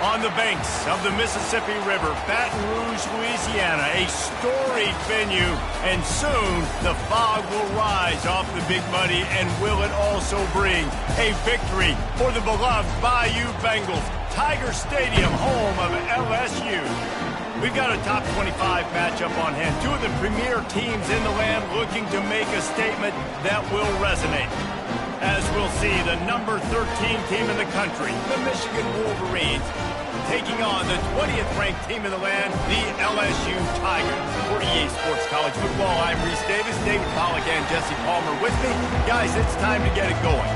On the banks of the Mississippi River, Baton Rouge, Louisiana, a storied venue, and soon the fog will rise off the Big Muddy, and will it also bring a victory for the beloved Bayou Bengals, Tiger Stadium, home of LSU. We've got a top 25 matchup on hand. Two of the premier teams in the land looking to make a statement that will resonate. As we'll see, the number 13 team in the country, the Michigan Wolverines, taking on the 20th ranked team in the land, the LSU Tigers. For EA Sports College Football, I'm Reese Davis, David Pollack, and Jesse Palmer with me. Guys, it's time to get it going.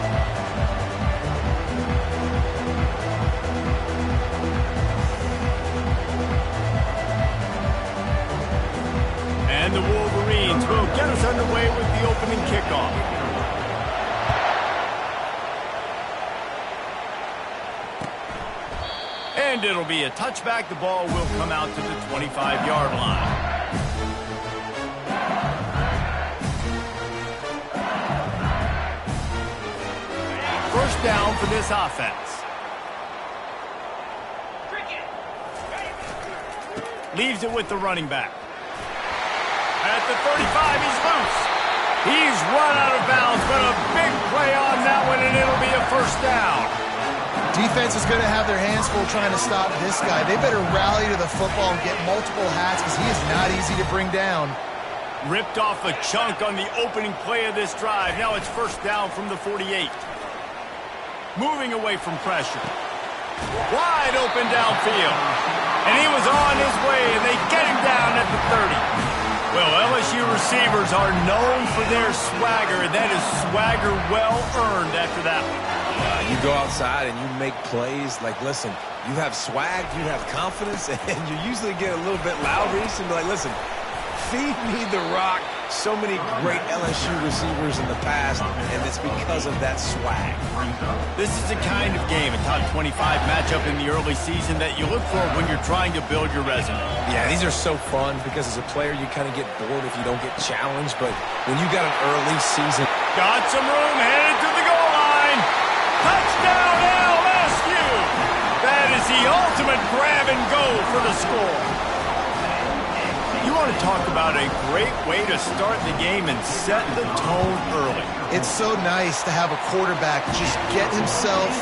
And the Wolverines will get us underway with the opening kickoff. And it'll be a touchback. The ball will come out to the 25-yard line. First down for this offense. Leaves it with the running back. At the 35, he's loose. He's run out of bounds, but a big play on that one, and it'll be a first down. Defense is going to have their hands full trying to stop this guy. They better rally to the football and get multiple hats because he is not easy to bring down. Ripped off a chunk on the opening play of this drive. Now it's first down from the 48. Moving away from pressure. Wide open downfield. And he was on his way, and they get him down at the 30. Well, LSU receivers are known for their swagger, and that is swagger well earned after that one. You go outside and you make plays. Like, listen, you have swag, you have confidence, and you usually get a little bit loud, Reese, and be like, listen, feed me the rock. So many great LSU receivers in the past, and it's because of that swag. This is the kind of game, a top 25 matchup in the early season, that you look for when you're trying to build your resume. Yeah, these are so fun because as a player, you kind of get bored if you don't get challenged, but when you got an early season. Got some room, headed to the goal line. Touchdown, LSU! That is the ultimate grab and go for the score. You want to talk about a great way to start the game and set the tone early. It's so nice to have a quarterback just get himself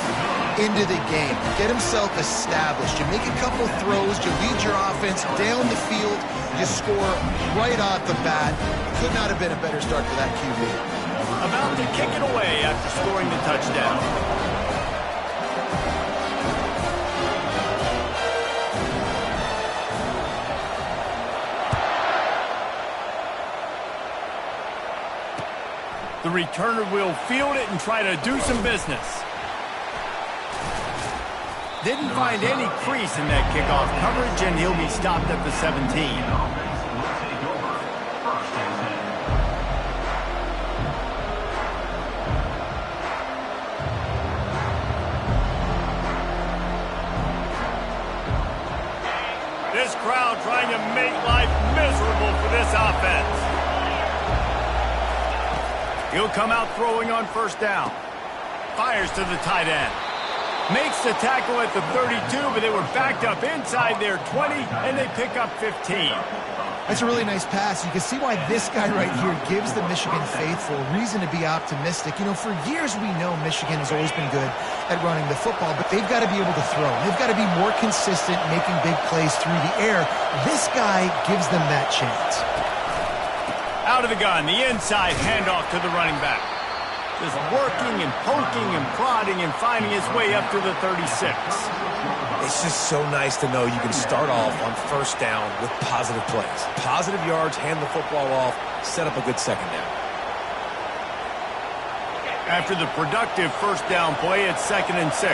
into the game, get himself established. You make a couple throws, you lead your offense down the field, you score right off the bat. Could not have been a better start for that QB. About to kick it away after scoring the touchdown. The returner will field it and try to do some business. Didn't find any crease in that kickoff coverage, and he'll be stopped at the 17. This crowd trying to make life miserable for this offense. He'll come out throwing on first down. Fires to the tight end. Makes the tackle at the 32, but they were backed up inside their 20, and they pick up 15. That's a really nice pass. You can see why this guy right here gives the Michigan faithful reason to be optimistic. You know, for years we know Michigan has always been good at running the football, but they've got to be able to throw. They've got to be more consistent making big plays through the air. This guy gives them that chance. Out of the gun, the inside handoff to the running back. Just working and poking and prodding and finding his way up to the 36. It's just so nice to know you can start off on first down with positive plays. Positive yards, hand the football off, set up a good second down. After the productive first down play, it's 2nd and 6.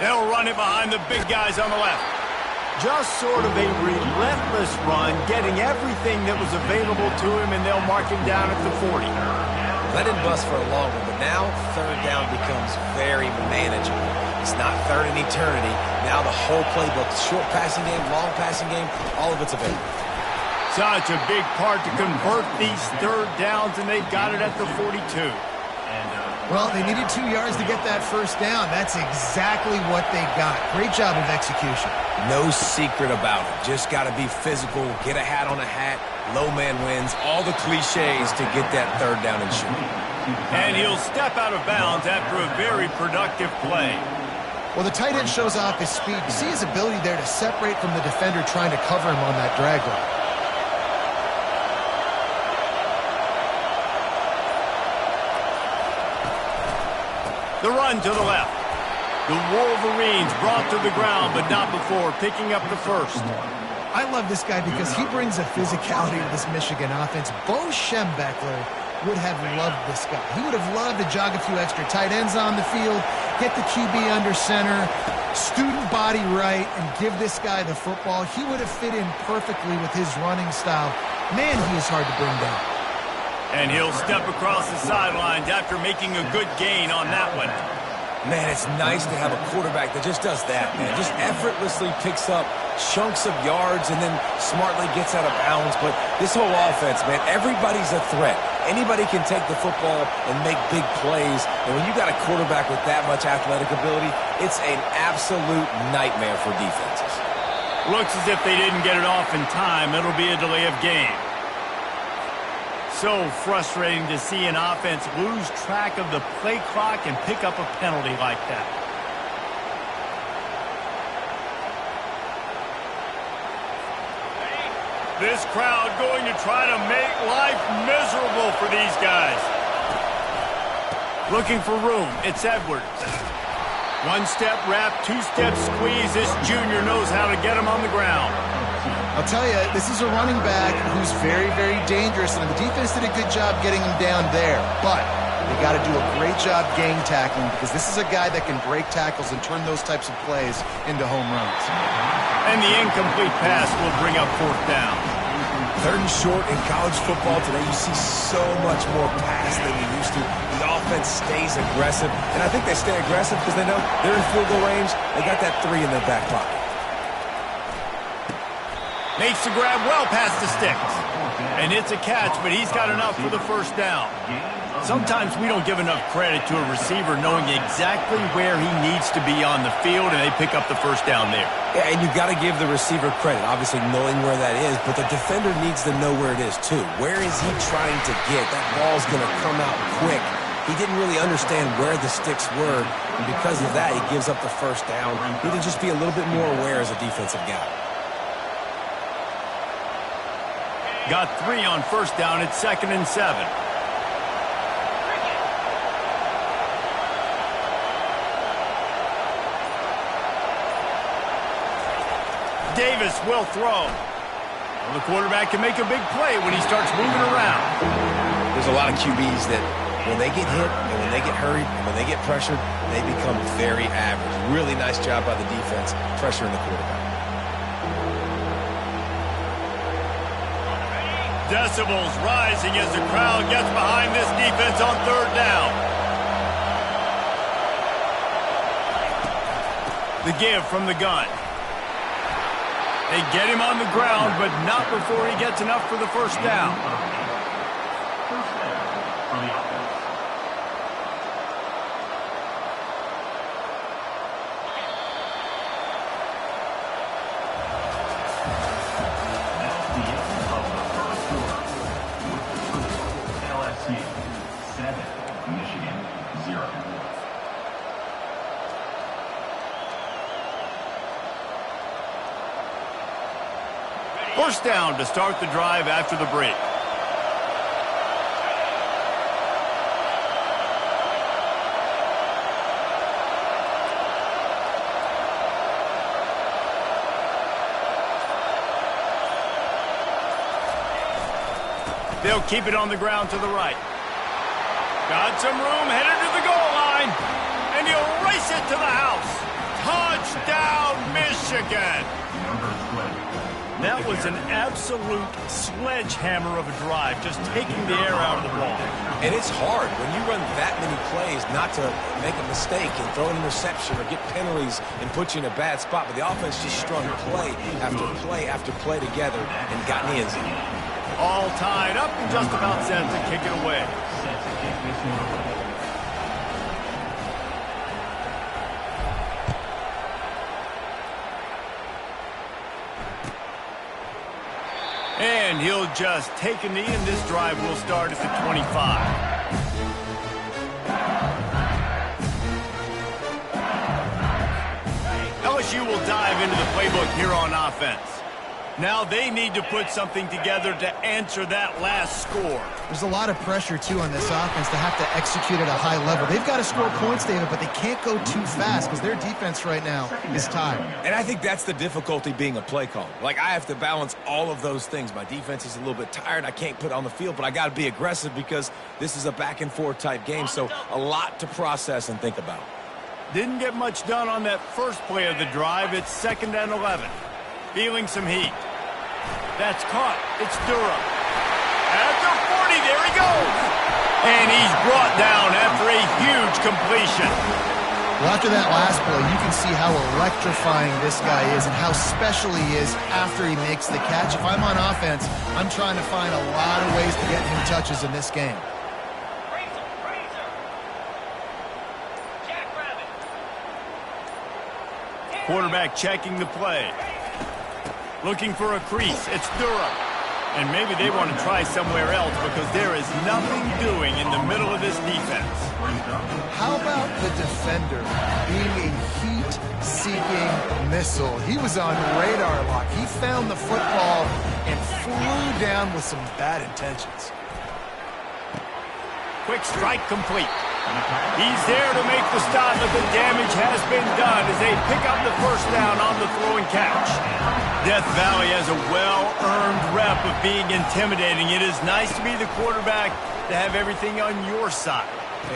They'll run it behind the big guys on the left. Just sort of a relentless run, getting everything that was available to him, and they'll mark him down at the 40. Let him bust for a long one, but now third down becomes very manageable. It's not third in eternity. Now the whole playbook, short passing game, long passing game, all of it's available. Such a big part to convert these third downs, and they've got it at the 42. Well, they needed 2 yards to get that first down. That's exactly what they got. Great job of execution. No secret about it. Just got to be physical, get a hat on a hat, low man wins, all the cliches to get that third down and short. And he'll step out of bounds after a very productive play. Well, the tight end shows off his speed. You see his ability there to separate from the defender trying to cover him on that drag route. The run to the left. The Wolverines brought to the ground, but not before picking up the first. I love this guy because he brings a physicality to this Michigan offense. Bo Schembechler would have loved this guy. He would have loved to jog a few extra tight ends on the field, get the QB under center, student body right, and give this guy the football. He would have fit in perfectly with his running style. Man, he is hard to bring down. And he'll step across the sidelines after making a good gain on that one. Man, it's nice to have a quarterback that just does that, man. Just effortlessly picks up chunks of yards and then smartly gets out of bounds. But this whole offense, man, everybody's a threat. Anybody can take the football and make big plays. And when you got a quarterback with that much athletic ability, it's an absolute nightmare for defenses. Looks as if they didn't get it off in time. It'll be a delay of game. So frustrating to see an offense lose track of the play clock and pick up a penalty like that. This crowd going to try to make life miserable for these guys. Looking for room. It's Edwards. One-step wrap, two-step squeeze. This junior knows how to get him on the ground. I'll tell you, this is a running back who's very, very dangerous, and the defense did a good job getting him down there. But they got to do a great job gang tackling because this is a guy that can break tackles and turn those types of plays into home runs. And the incomplete pass will bring up fourth down. Third and short in college football today, you see so much more pass than you used to. The offense stays aggressive, and I think they stay aggressive because they know they're in field goal range. They got that 3 in their back pocket. Makes the grab well past the sticks. And it's a catch, but he's got enough for the first down. Sometimes we don't give enough credit to a receiver knowing exactly where he needs to be on the field, and they pick up the first down there. Yeah, and you've got to give the receiver credit, obviously knowing where that is, but the defender needs to know where it is too. Where is he trying to get? That ball's going to come out quick. He didn't really understand where the sticks were, and because of that, he gives up the first down. He need to just be a little bit more aware as a defensive guy. Got 3 on first down. It's 2nd and 7. Davis will throw. Well, the quarterback can make a big play when he starts moving around. There's a lot of QBs that when they get hit and when they get hurried and when they get pressured, they become very average. Really nice job by the defense pressuring the quarterback. Decibels rising as the crowd gets behind this defense on third down. The give from the gun. They get him on the ground, but not before he gets enough for the first down. First down to start the drive after the break. They'll keep it on the ground to the right. Got some room, headed to the goal line, and he'll race it to the house. Touchdown, Michigan! That was an absolute sledgehammer of a drive, just taking the air out of the ball. And it's hard when you run that many plays not to make a mistake and throw an interception or get penalties and put you in a bad spot. But the offense just strung play after play after play together and got in the end zone. All tied up and just about set to kick it away. he'll just take a knee, and this drive will start at the 25. LSU will dive into the playbook here on offense. Now they need to put something together to answer that last score. There's a lot of pressure, too, on this offense to have to execute at a high level. They've got to score points, David, but they can't go too fast because their defense right now is tired. And I think that's the difficulty being a play caller. Like, I have to balance all of those things. My defense is a little bit tired. I can't put on the field, but I got to be aggressive because this is a back-and-forth type game, so a lot to process and think about. Didn't get much done on that first play of the drive. It's 2nd and 11. Feeling some heat. That's caught. It's Durham. At the 40, there he goes. And he's brought down after a huge completion. Well, after that last play, you can see how electrifying this guy is and how special he is after he makes the catch. If I'm on offense, I'm trying to find a lot of ways to get him touches in this game. Quarterback checking the play. Looking for a crease. It's Durham. And maybe they want to try somewhere else because there is nothing doing in the middle of this defense. How about the defender being a heat-seeking missile? He was on radar lock. He found the football and flew down with some bad intentions. Quick strike complete. He's there to make the stop, but the damage has been done as they pick up the first down on the throw and catch. Death Valley has a well-earned rep of being intimidating. It is nice to be the quarterback, to have everything on your side.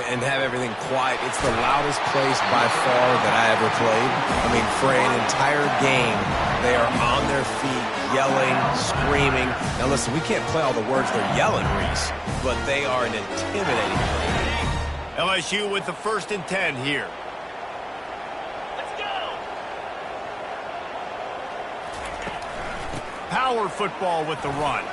And have everything quiet. It's the loudest place by far that I ever played. I mean, for an entire game, they are on their feet, yelling, screaming. Now listen, we can't play all the words they're yelling, Reese, but they are an intimidating play. LSU with the 1st and 10 here. Let's go! Power football with the run.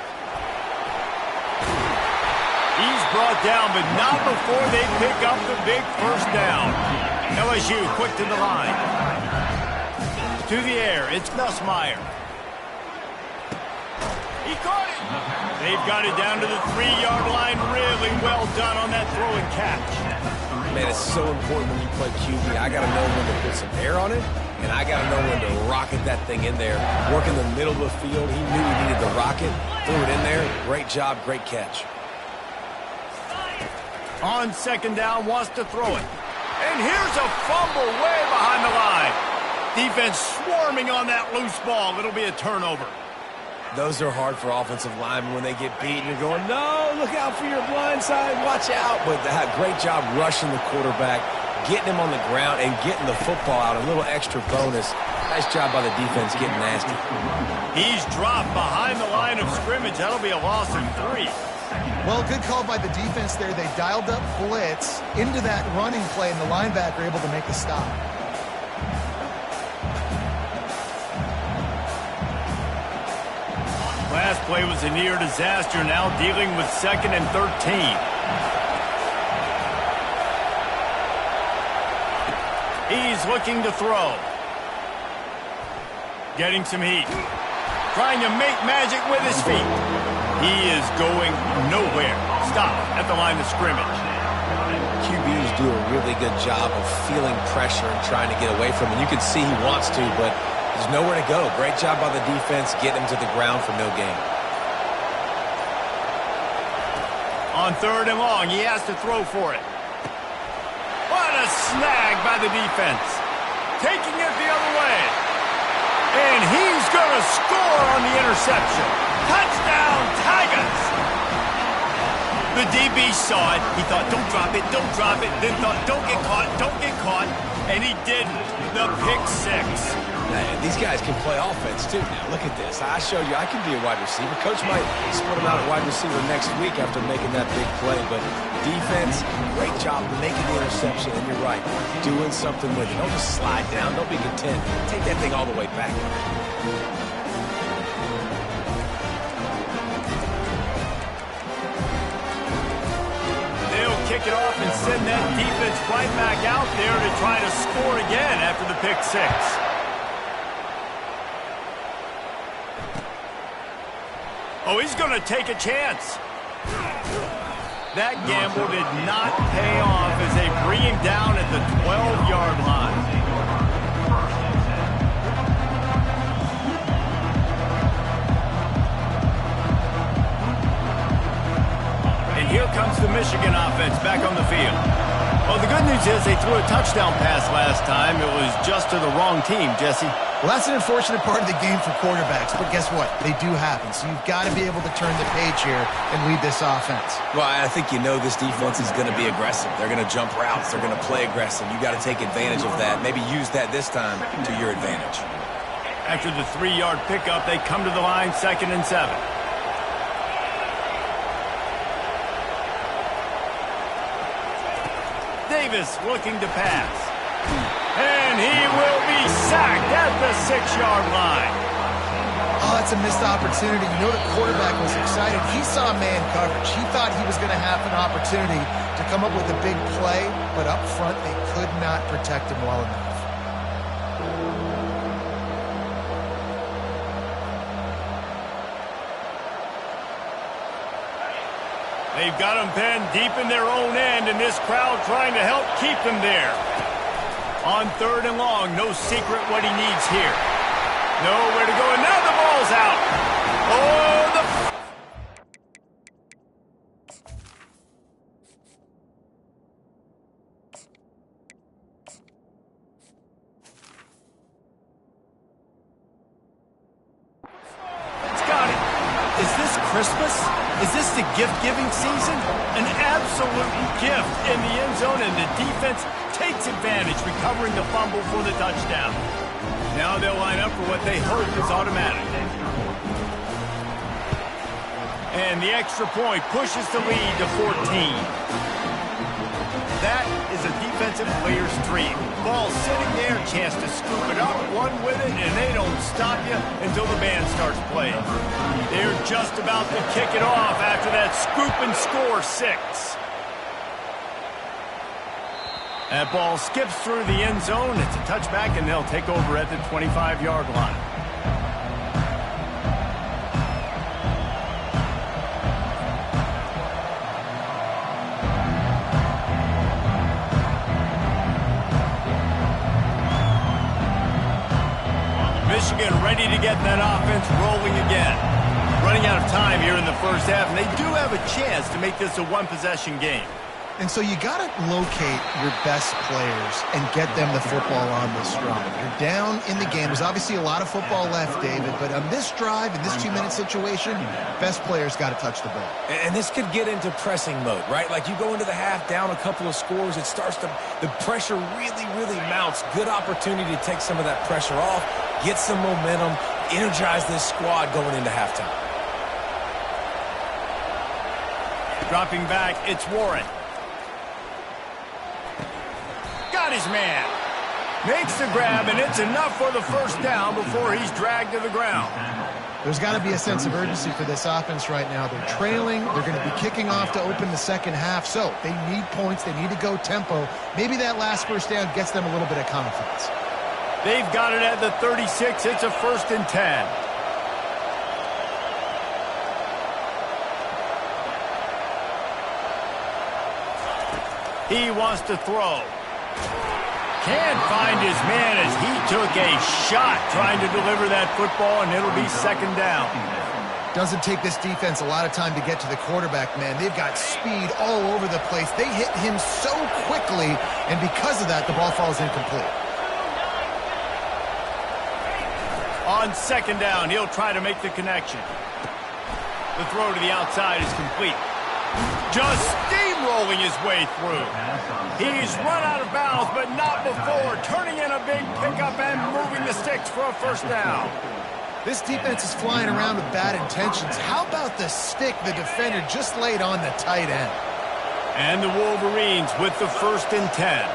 He's brought down, but not before they pick up the big first down. LSU quick to the line. To the air, it's Nussmeier. He caught it. They've got it down to the 3-yard line. Really well done on that throw and catch. Man, it's so important when you play QB. I got to know when to put some air on it, and I got to know when to rocket that thing in there. Work in the middle of the field. He knew he needed the rocket. Threw it in there. Great job, great catch. On 2nd down, wants to throw it. And here's a fumble way behind the line. Defense swarming on that loose ball. It'll be a turnover. Those are hard for offensive linemen when they get beat. You're going, no, look out for your blind side, watch out. But they had a great job rushing the quarterback, getting him on the ground, and getting the football out. A little extra bonus. Nice job by the defense getting nasty. He's dropped behind the line of scrimmage. That'll be a loss of 3. Well, good call by the defense there. They dialed up blitz into that running play, and the linebacker able to make the stop. Last play was a near disaster, now dealing with 2nd and 13. He's looking to throw. Getting some heat. Trying to make magic with his feet. He is going nowhere. Stop at the line of scrimmage. QBs do a really good job of feeling pressure and trying to get away from it. You can see he wants to, but there's nowhere to go. Great job by the defense getting him to the ground for no gain. On 3rd and long, he has to throw for it. What a snag by the defense. Taking it the other way. And he's going to score on the interception. Touchdown, Tigers! The DB saw it. He thought, don't drop it, don't drop it. Then thought, don't get caught, don't get caught. And he didn't. The pick 6. Man, these guys can play offense, too. Now, look at this. I show you I can be a wide receiver. Coach might split him out at wide receiver next week after making that big play. But defense, great job making the interception. And you're right, doing something with it. Don't just slide down. Don't be content. Take that thing all the way back. They'll kick it off and send that defense right back out there to try to score again after the pick 6. Oh, he's going to take a chance. That gamble did not pay off as they bring him down at the 12-yard line. And here comes the Michigan offense back on the field. Well, the good news is they threw a touchdown pass last time. It was just to the wrong team, Jesse. Well, that's an unfortunate part of the game for quarterbacks, but guess what? They do happen, so you've got to be able to turn the page here and lead this offense. Well, I think you know this defense is going to be aggressive. They're going to jump routes. They're going to play aggressive. You got to take advantage of that. Maybe use that this time to your advantage. After the 3-yard pickup, they come to the line, 2nd and 7. Davis looking to pass. And he will be sacked at the 6-yard line. Oh, that's a missed opportunity. You know the quarterback was excited. He saw man coverage. He thought he was going to have an opportunity to come up with a big play, but up front they could not protect him well enough. They've got him pinned deep in their own end, and this crowd trying to help keep them there. On 3rd and long, no secret what he needs here. Nowhere to go, and now the ball's out. Oh, it's got it. Is this Christmas? Is this the gift-giving season? An absolute gift in the end zone, and the defense takes advantage, recovering the fumble for the touchdown. Now they'll line up for what they hope is automatic. And the extra point pushes the lead to 14. That is a defensive player's dream. Ball sitting there, chance to scoop it up, run with it, and they don't stop you until the band starts playing. They're just about to kick it off after that scoop and score 6. That ball skips through the end zone. It's a touchback, and they'll take over at the 25-yard line. Michigan ready to get that offense rolling again. Running out of time here in the first half, and they do have a chance to make this a one-possession game. And so you got to locate your best players and get them the football on this drive. You're down in the game. There's obviously a lot of football left, David, but on this drive, in this 2-minute situation, best players got to touch the ball. And this could get into pressing mode, right? Like you go into the half down a couple of scores, it starts to, the pressure really mounts. Good opportunity to take some of that pressure off, get some momentum, energize this squad going into halftime. Dropping back, it's Warren. Got his man. Makes the grab, and it's enough for the first down before he's dragged to the ground. There's got to be a sense of urgency for this offense right now. They're trailing. They're going to be kicking off to open the second half, so they need points. They need to go tempo. Maybe that last first down gets them a little bit of confidence. They've got it at the 36. It's a 1st and 10. He wants to throw. Can't find his man as he took a shot trying to deliver that football, and it'll be 2nd down. Doesn't take this defense a lot of time to get to the quarterback, man. They've got speed all over the place. They hit him so quickly, and because of that, the ball falls incomplete. On 2nd down, he'll try to make the connection. The throw to the outside is complete. Just steamrolling his way through. He's run out of bounds, but not before turning in a big pickup and moving the sticks for a 1st down. This defense is flying around with bad intentions. How about the stick the defender just laid on the tight end? And the Wolverines with the 1st and 10.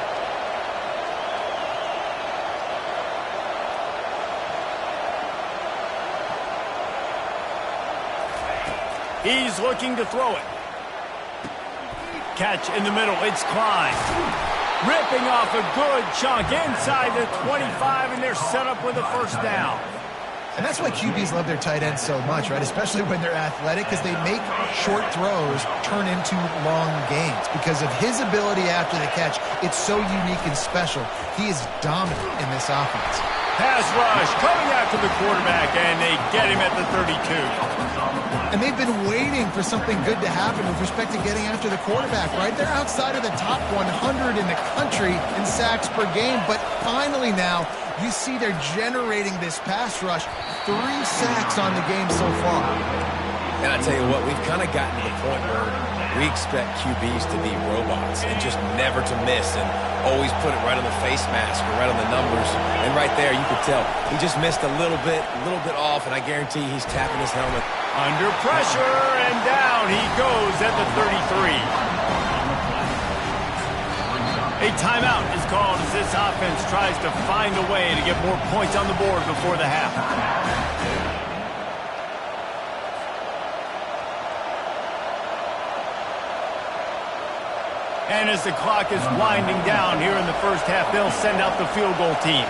He's looking to throw it. Catch in the middle. It's Klein. Ripping off a good chunk inside the 25, and they're set up with a 1st down. And that's why QBs love their tight ends so much, right? Especially when they're athletic, because they make short throws turn into long gains. Because of his ability after the catch, it's so unique and special. He is dominant in this offense. Pass rush coming after the quarterback, and they get him at the 32. And they've been waiting for something good to happen with respect to getting after the quarterback, right? They're outside of the top 100 in the country in sacks per game, but finally now you see they're generating this pass rush. 3 sacks on the game so far. And I tell you what, we've kind of gotten to the point where we expect QBs to be robots and just never to miss and always put it right on the face mask or right on the numbers. And right there, you could tell he just missed a little bit off, and I guarantee he's tapping his helmet. Under pressure, and down he goes at the 33. A timeout is called as this offense tries to find a way to get more points on the board before the half. And as the clock is winding down here in the first half, they'll send out the field goal team.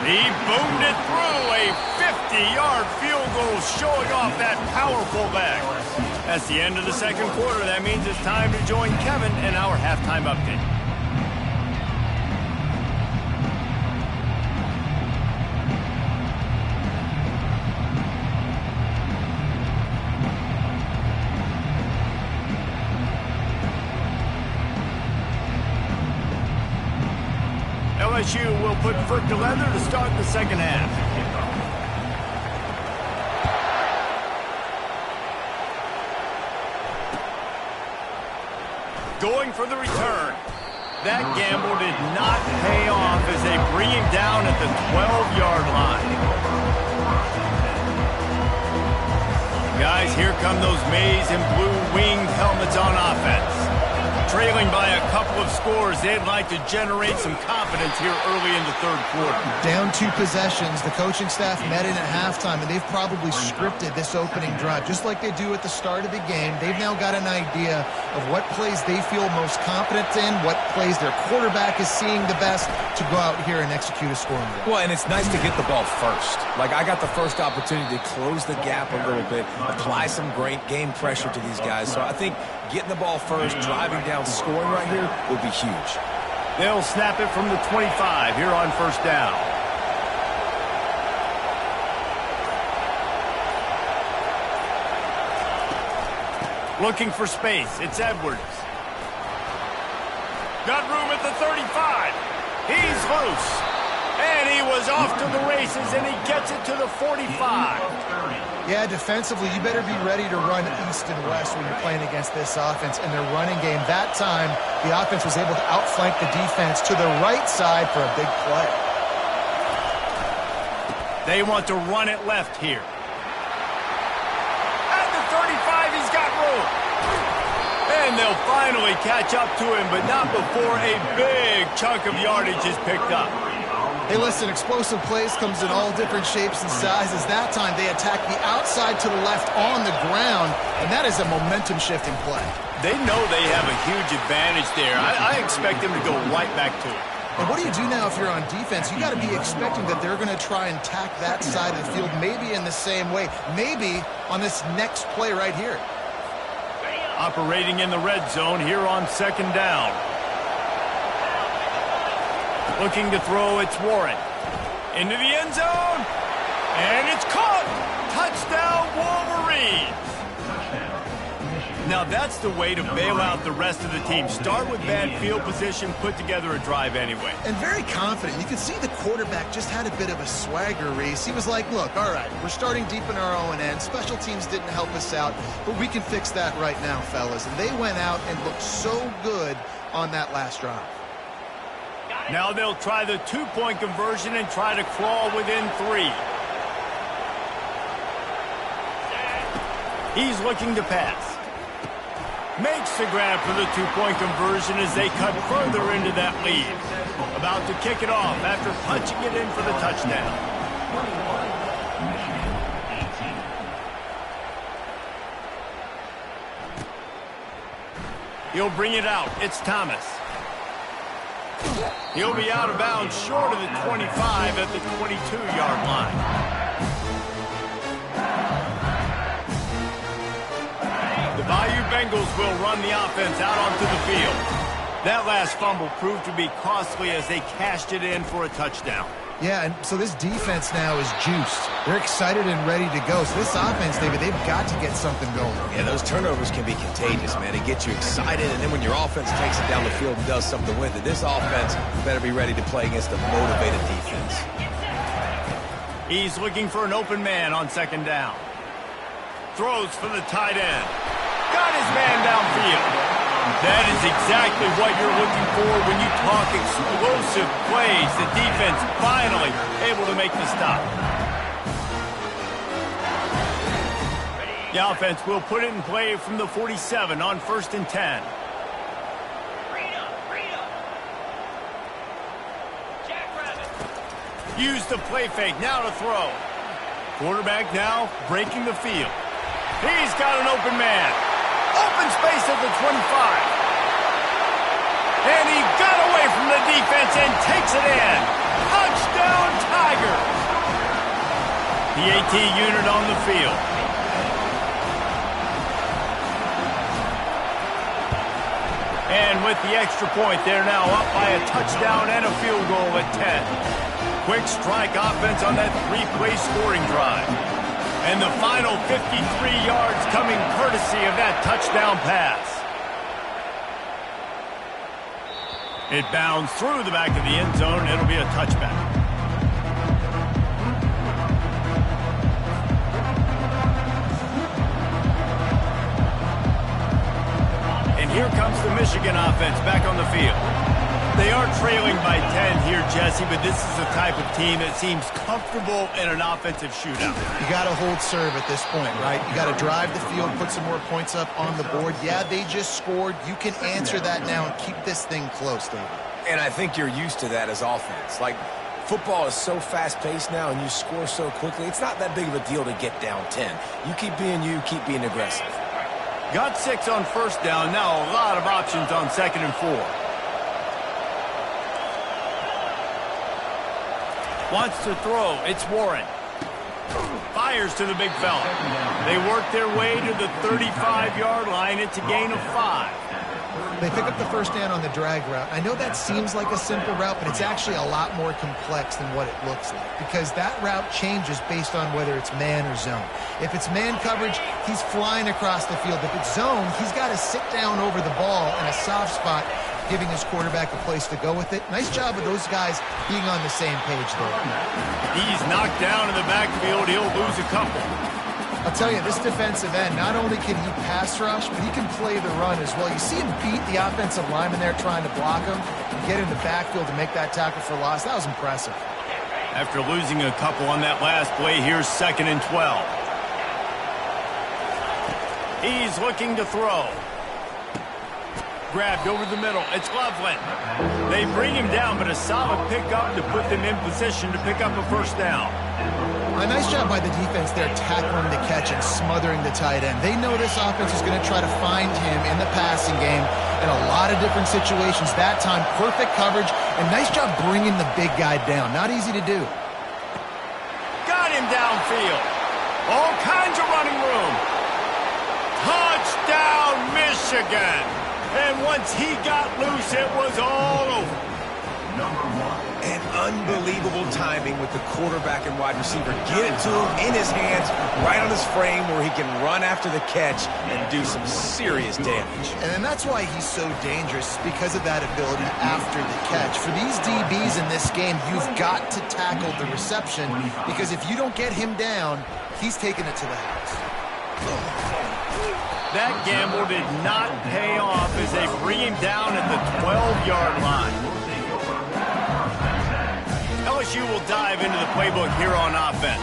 He boomed it through, a 50-yard field goal showing off that powerful leg. That's the end of the second quarter. That means it's time to join Kevin in our halftime update. LSU will put foot to leather to start the second half. Going for the return. That gamble did not pay off as they bring him down at the 12-yard line. Guys, here come those maize and blue winged helmets on offense. Trailing by a couple of scores, they'd like to generate some confidence here early in the third quarter. Down 2 possessions, the coaching staff met in at halftime, and they've probably scripted this opening drive. Just like they do at the start of the game, they've now got an idea of what plays they feel most confident in, what plays their quarterback is seeing the best to go out here and execute a scoring drive. Well, and it's nice to get the ball first. Like, I got the first opportunity to close the gap a little bit, apply some great game pressure to these guys. So I think getting the ball first, driving down, scoring right here will be huge. They'll snap it from the 25 here on first down. Looking for space. It's Edwards. Got room at the 35. He's loose. And he was off to the races, and he gets it to the 45. Yeah, defensively, you better be ready to run east and west when you're playing against this offense in their running game. That time, the offense was able to outflank the defense to the right side for a big play. They want to run it left here. At the 35, he's got room. And they'll finally catch up to him, but not before a big chunk of yardage is picked up. Hey, listen, explosive plays comes in all different shapes and sizes. That time, they attack the outside to the left on the ground, and that is a momentum-shifting play. They know they have a huge advantage there. I expect them to go right back to it. And what do you do now if you're on defense? You got to be expecting that they're going to try and tack that side of the field, maybe in the same way, maybe on this next play right here. Operating in the red zone here on second down. Looking to throw, it's Warren. Into the end zone. And it's caught. Touchdown, Wolverines. Now that's the way to bail out the rest of the team. Start with bad field position, put together a drive anyway. And very confident. You can see the quarterback just had a bit of a swagger, Reese. He was like, look, all right, we're starting deep in our own end. Special teams didn't help us out, but we can fix that right now, fellas. And they went out and looked so good on that last drive. Now they'll try the two-point conversion and try to crawl within 3. He's looking to pass. Makes the grab for the two-point conversion as they cut further into that lead. About to kick it off after punching it in for the touchdown. He'll bring it out. It's Thomas. He'll be out of bounds short of the 25 at the 22-yard line. The Bayou Bengals will run the offense out onto the field. That last fumble proved to be costly as they cashed it in for a touchdown. Yeah, and so this defense now is juiced. They're excited and ready to go. So this offense, David, they've got to get something going. Yeah, those turnovers can be contagious, man. It gets you excited, and then when your offense takes it down the field and does something with it, this offense better be ready to play against a motivated defense. He's looking for an open man on second down. Throws for the tight end. Got his man downfield. That is exactly what you're looking for when you talk explosive plays. The defense finally able to make the stop. The offense will put it in play from the 47 on 1st and 10. Use the play fake, now to throw. Quarterback now breaking the field. He's got an open man. Open space at the 25. And he got away from the defense and takes it in. Touchdown, Tigers. The AT unit on the field. And with the extra point, they're now up by a touchdown and a field goal at 10. Quick strike offense on that three-play scoring drive. And the final 53 yards coming courtesy of that touchdown pass. It bounds through the back of the end zone. It'll be a touchback. And here comes the Michigan offense back on the field. They are trailing by 10 here, Jesse, but this is the type of team that seems comfortable in an offensive shootout. You got to hold serve at this point, right? You got to drive the field, put some more points up on the board. Yeah, they just scored. You can answer that now and keep this thing close, David. And I think you're used to that as offense. Like, football is so fast-paced now and you score so quickly, it's not that big of a deal to get down 10. You keep being you, keep being aggressive. Got 6 on 1st down. Now a lot of options on 2nd and 4. Wants to throw. It's Warren. Fires to the big fella. They work their way to the 35-yard line. It's a gain of 5. They pick up the first down on the drag route. I know that seems like a simple route, but it's actually a lot more complex than what it looks like because that route changes based on whether it's man or zone. If it's man coverage, he's flying across the field. If it's zone, he's got to sit down over the ball in a soft spot, giving his quarterback a place to go with it. Nice job of those guys being on the same page there. He's knocked down in the backfield. He'll lose a couple. I'll tell you, this defensive end, not only can he pass rush, but he can play the run as well. You see him beat the offensive lineman there trying to block him and get in the backfield to make that tackle for loss. That was impressive. After losing a couple on that last play, here's 2nd and 12. He's looking to throw. Grabbed over the middle. It's Loveland. They bring him down, but a solid pickup to put them in position to pick up a first down. A nice job by the defense there tackling the catch and smothering the tight end. They know this offense is going to try to find him in the passing game in a lot of different situations. That time, perfect coverage, and nice job bringing the big guy down. Not easy to do. Got him downfield. All kinds of running room. Touchdown, Michigan. And once he got loose, it was all over. And unbelievable timing with the quarterback and wide receiver. Get it to him in his hands, right on his frame where he can run after the catch and do some serious damage. And that's why he's so dangerous, because of that ability after the catch. For these DBs in this game, you've got to tackle the reception, because if you don't get him down, he's taking it to the house. That gamble did not pay off as they bring him down at the 12-yard line. LSU will dive into the playbook here on offense.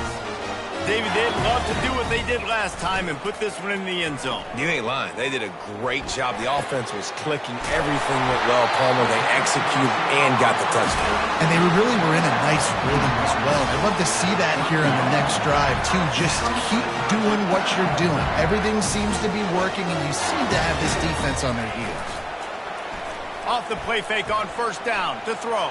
David, they'd love to do what they did last time and put this one in the end zone. You ain't lying. They did a great job. The offense was clicking. Everything went well, Palmer. They executed and got the touchdown. And they really were in a nice rhythm as well. I'd love to see that here on the next drive, too. Just keep doing what you're doing. Everything seems to be working, and you seem to have this defense on their heels. Off the play fake on first down to throw.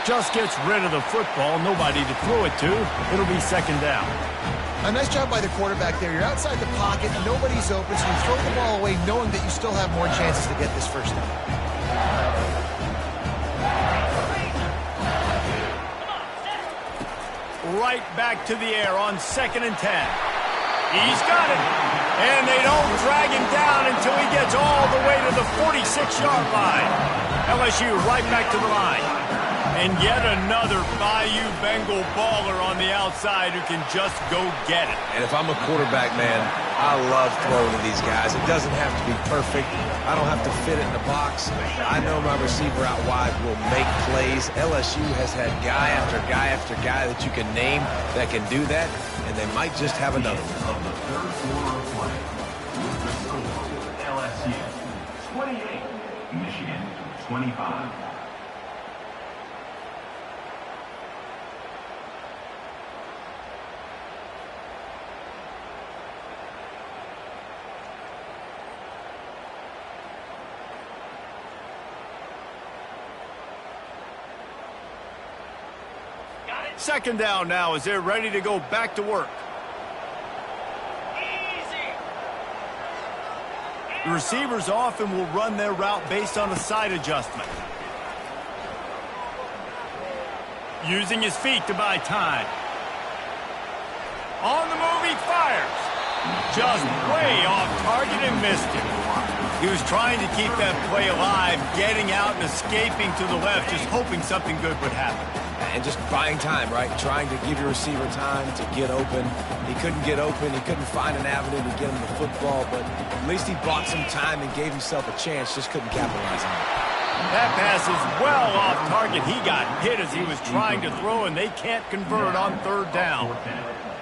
Just gets rid of the football. Nobody to throw it to. It'll be second down. A nice job by the quarterback there. You're outside the pocket. Nobody's open, so you throw the ball away knowing that you still have more chances to get this first down. Right back to the air on 2nd and 10. He's got it. And they don't drag him down until he gets all the way to the 46-yard line. LSU right back to the line. And yet another Bayou Bengal baller on the outside who can just go get it. And if I'm a quarterback, man, I love throwing to these guys. It doesn't have to be perfect. I don't have to fit it in the box. I know my receiver out wide will make plays. LSU has had guy after guy after guy that you can name that can do that, and they might just have another one. Of the third quarter of play, with the score, LSU 28, Michigan 25. Second down now as they're ready to go back to work. The receivers often will run their route based on a side adjustment. Using his feet to buy time. On the move, he fires. Just way off target and missed it. He was trying to keep that play alive, getting out and escaping to the left, just hoping something good would happen. And just buying time, right? Trying to give your receiver time to get open. He couldn't get open. He couldn't find an avenue to get him the football, but at least he bought some time and gave himself a chance. Just couldn't capitalize on it. That pass is well off target. He got hit as he was trying to throw, and they can't convert on third down.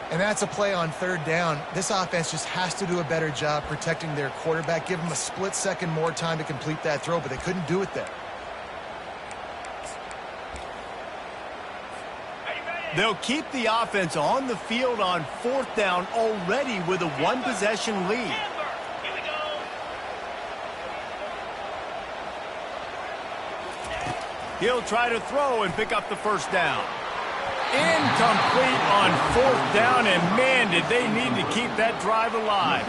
And that's a play on third down. This offense just has to do a better job protecting their quarterback. Give him a split second more time to complete that throw, but they couldn't do it there. They'll keep the offense on the field on fourth down already with a one-possession lead. He'll try to throw and pick up the first down. Incomplete on fourth down, and man, did they need to keep that drive alive.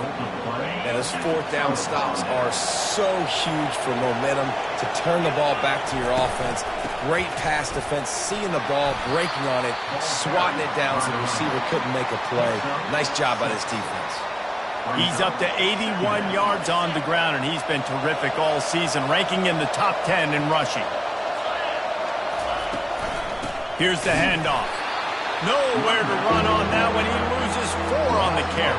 And those fourth down stops are so huge for momentum to turn the ball back to your offense. Great pass defense, seeing the ball, breaking on it, swatting it down so the receiver couldn't make a play. Nice job by this defense. He's up to 81 yards on the ground, and he's been terrific all season, ranking in the top 10 in rushing. Here's the handoff. Nowhere to run on that when he loses 4 on the carry.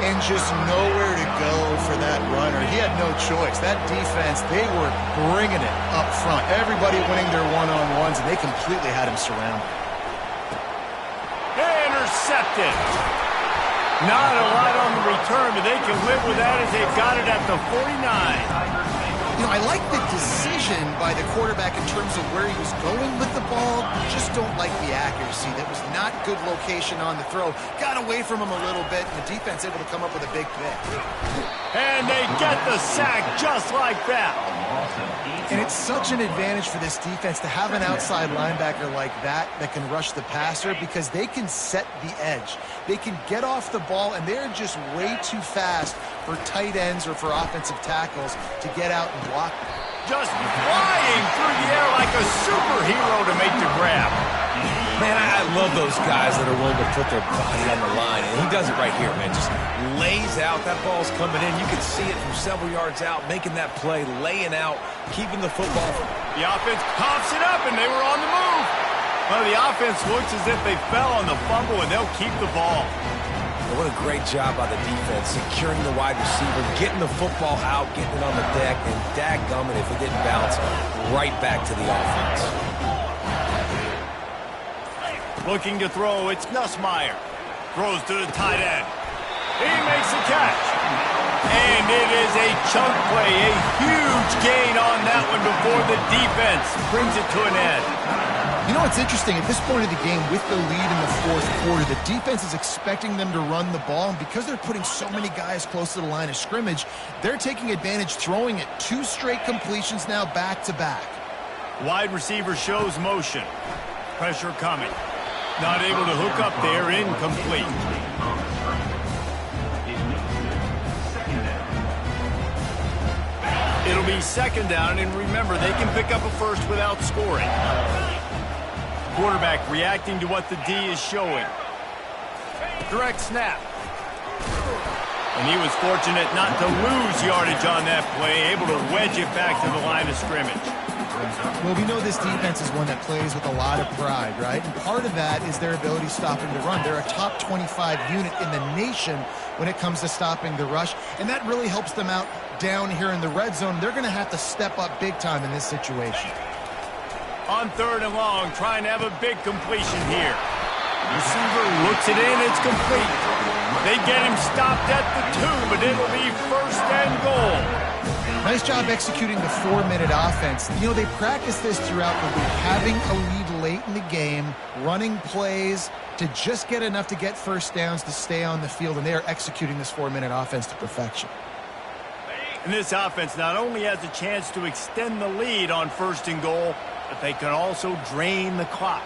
And just nowhere to go for that runner. He had no choice. That defense, they were bringing it up front. Everybody winning their one-on-ones, and they completely had him surrounded. Intercepted. Not a lot on the return, but they can live with that as they've got it at the 49. You know, I like the decision by the quarterback in terms of where he was going with the ball. Just don't like the accuracy. That was not good location on the throw. Got away from him a little bit, and the defense able to come up with a big pick. And they get the sack just like that. And it's such an advantage for this defense to have an outside linebacker like that that can rush the passer because they can set the edge. They can get off the ball, and they're just way too fast for tight ends or for offensive tackles to get out and block. Just flying through the air like a superhero to make the grab. Man, I love those guys that are willing to put their body on the line, and he does it right here, man. Just lays out. That ball's coming in. You can see it from several yards out, making that play, laying out, keeping the football. The offense pops it up, and they were on the move. Well, the offense looks as if they fell on the fumble, and they'll keep the ball. What a great job by the defense, securing the wide receiver, getting the football out, getting it on the deck, and dadgummit if it didn't bounce right back to the offense. Looking to throw, it's Nussmeier. Throws to the tight end. He makes the catch. And it is a chunk play, a huge gain on that one before the defense brings it to an end. You know what's interesting? At this point of the game, with the lead in the fourth quarter, the defense is expecting them to run the ball, and because they're putting so many guys close to the line of scrimmage, they're taking advantage, throwing it 2 straight completions now back-to-back. Wide receiver shows motion. Pressure coming. Not able to hook up there, incomplete. It'll be second down, and remember, they can pick up a first without scoring. Quarterback reacting to what the D is showing. Direct snap. And he was fortunate not to lose yardage on that play, able to wedge it back to the line of scrimmage. Well, we know this defense is one that plays with a lot of pride, right? And part of that is their ability stopping the run. They're a top 25 unit in the nation when it comes to stopping the rush, and that really helps them out down here in the red zone. They're going to have to step up big time in this situation. On 3rd and long, trying to have a big completion here. Receiver looks it in, it's complete. They get him stopped at the 2, but it'll be 1st and goal. Nice job executing the 4-minute offense. You know, they practice this throughout the week, having a lead late in the game, running plays to just get enough to get first downs to stay on the field, and they are executing this 4-minute offense to perfection. And this offense not only has a chance to extend the lead on 1st and goal, but they can also drain the clock.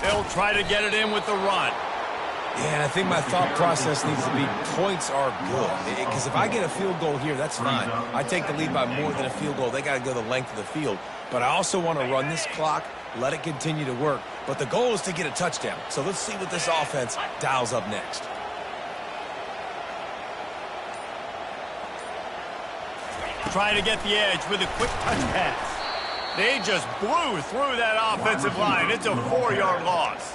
They'll try to get it in with the run. Yeah, and I think my thought process needs to be points are good. Because if I get a field goal here, that's fine. I take the lead by more than a field goal. They got to go the length of the field. But I also want to run this clock, let it continue to work. But the goal is to get a touchdown. So let's see what this offense dials up next. Try to get the edge with a quick touch pass. They just blew through that offensive line. It's a 4-yard loss.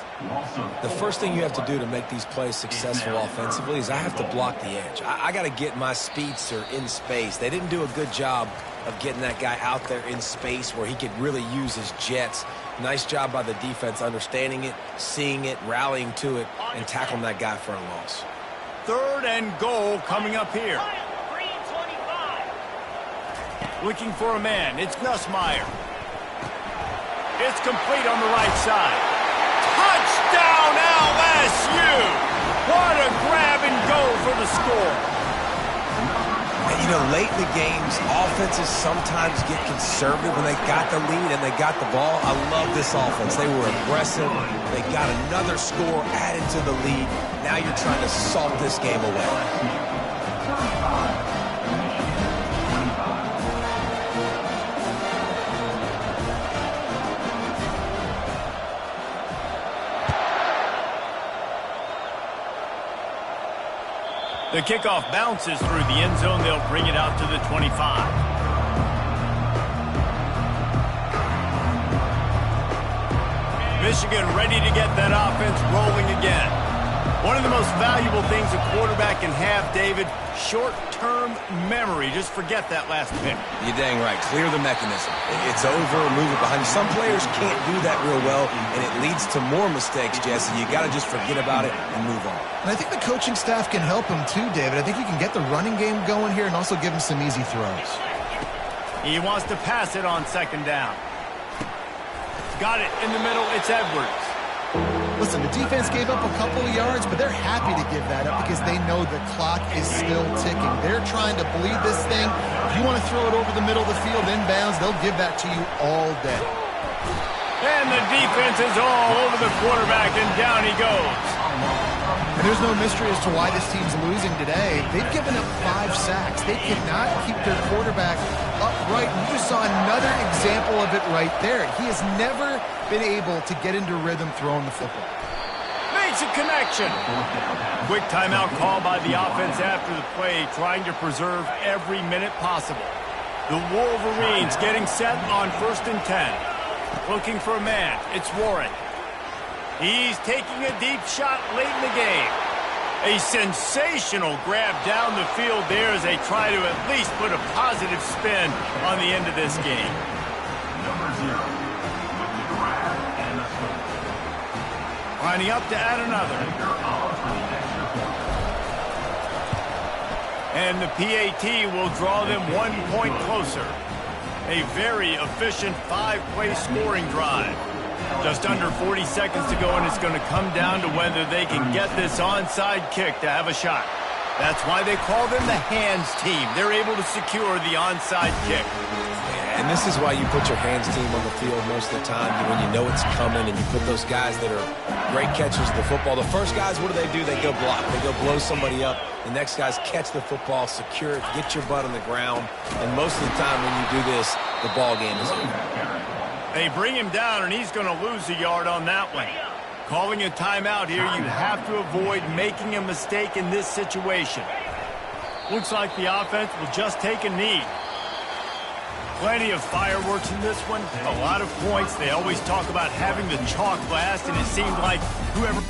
The first thing you have to do to make these plays successful offensively is I have to block the edge. I got to get my speedster in space. They didn't do a good job of getting that guy out there in space where he could really use his jets. Nice job by the defense understanding it, seeing it, rallying to it, and tackling that guy for a loss. 3rd and goal coming up here. Looking for a man. It's Nussmeier. It's complete on the right side. Touchdown LSU! What a grab and go for the score. And you know, late in the games, offenses sometimes get conservative when they got the lead and they got the ball. I love this offense. They were aggressive. They got another score added to the lead. Now you're trying to salt this game away. The kickoff bounces through the end zone. They'll bring it out to the 25. Michigan ready to get that offense rolling again. One of the most valuable things a quarterback can have, David, short-term memory. Just forget that last pick. You're dang right. Clear the mechanism. It's over, move it behind you. Some players can't do that real well, and it leads to more mistakes, Jesse. You got to just forget about it and move on. And I think the coaching staff can help him too, David. I think you can get the running game going here and also give him some easy throws. He wants to pass it on 2nd down. Got it in the middle. It's Edwards. Listen, the defense gave up a couple of yards, but they're happy to give that up because they know the clock is still ticking. They're trying to bleed this thing. If you want to throw it over the middle of the field inbounds, they'll give that to you all day. And the defense is all over the quarterback, and down he goes. And there's no mystery as to why this team's losing today. They've given up 5 sacks. They cannot keep their quarterback upright. And you just saw another example of it right there. He has never been able to get into rhythm throwing the football. Makes a connection. Quick timeout call by the offense after the play, trying to preserve every minute possible. The Wolverines getting set on 1st and 10. Looking for a man. It's Warren. He's taking a deep shot late in the game. A sensational grab down the field there as they try to at least put a positive spin on the end of this game. with the grab and the score. Lining up to add another. Baker on for the extra point. And the PAT will draw them 1 point closer. A very efficient 5-play scoring drive. Just under 40 seconds to go, and it's going to come down to whether they can get this onside kick to have a shot. That's why they call them the hands team. They're able to secure the onside kick. And this is why you put your hands team on the field most of the time, when you know it's coming, and you put those guys that are great catchers of the football. The first guys, what do? They go block. They go blow somebody up. The next guys catch the football, secure it, get your butt on the ground. And most of the time when you do this, the ball game is over. They bring him down, and he's going to lose a yard on that one. Calling a timeout here, you have to avoid making a mistake in this situation. Looks like the offense will just take a knee. Plenty of fireworks in this one. A lot of points. They always talk about having the chalk last, and it seemed like whoever...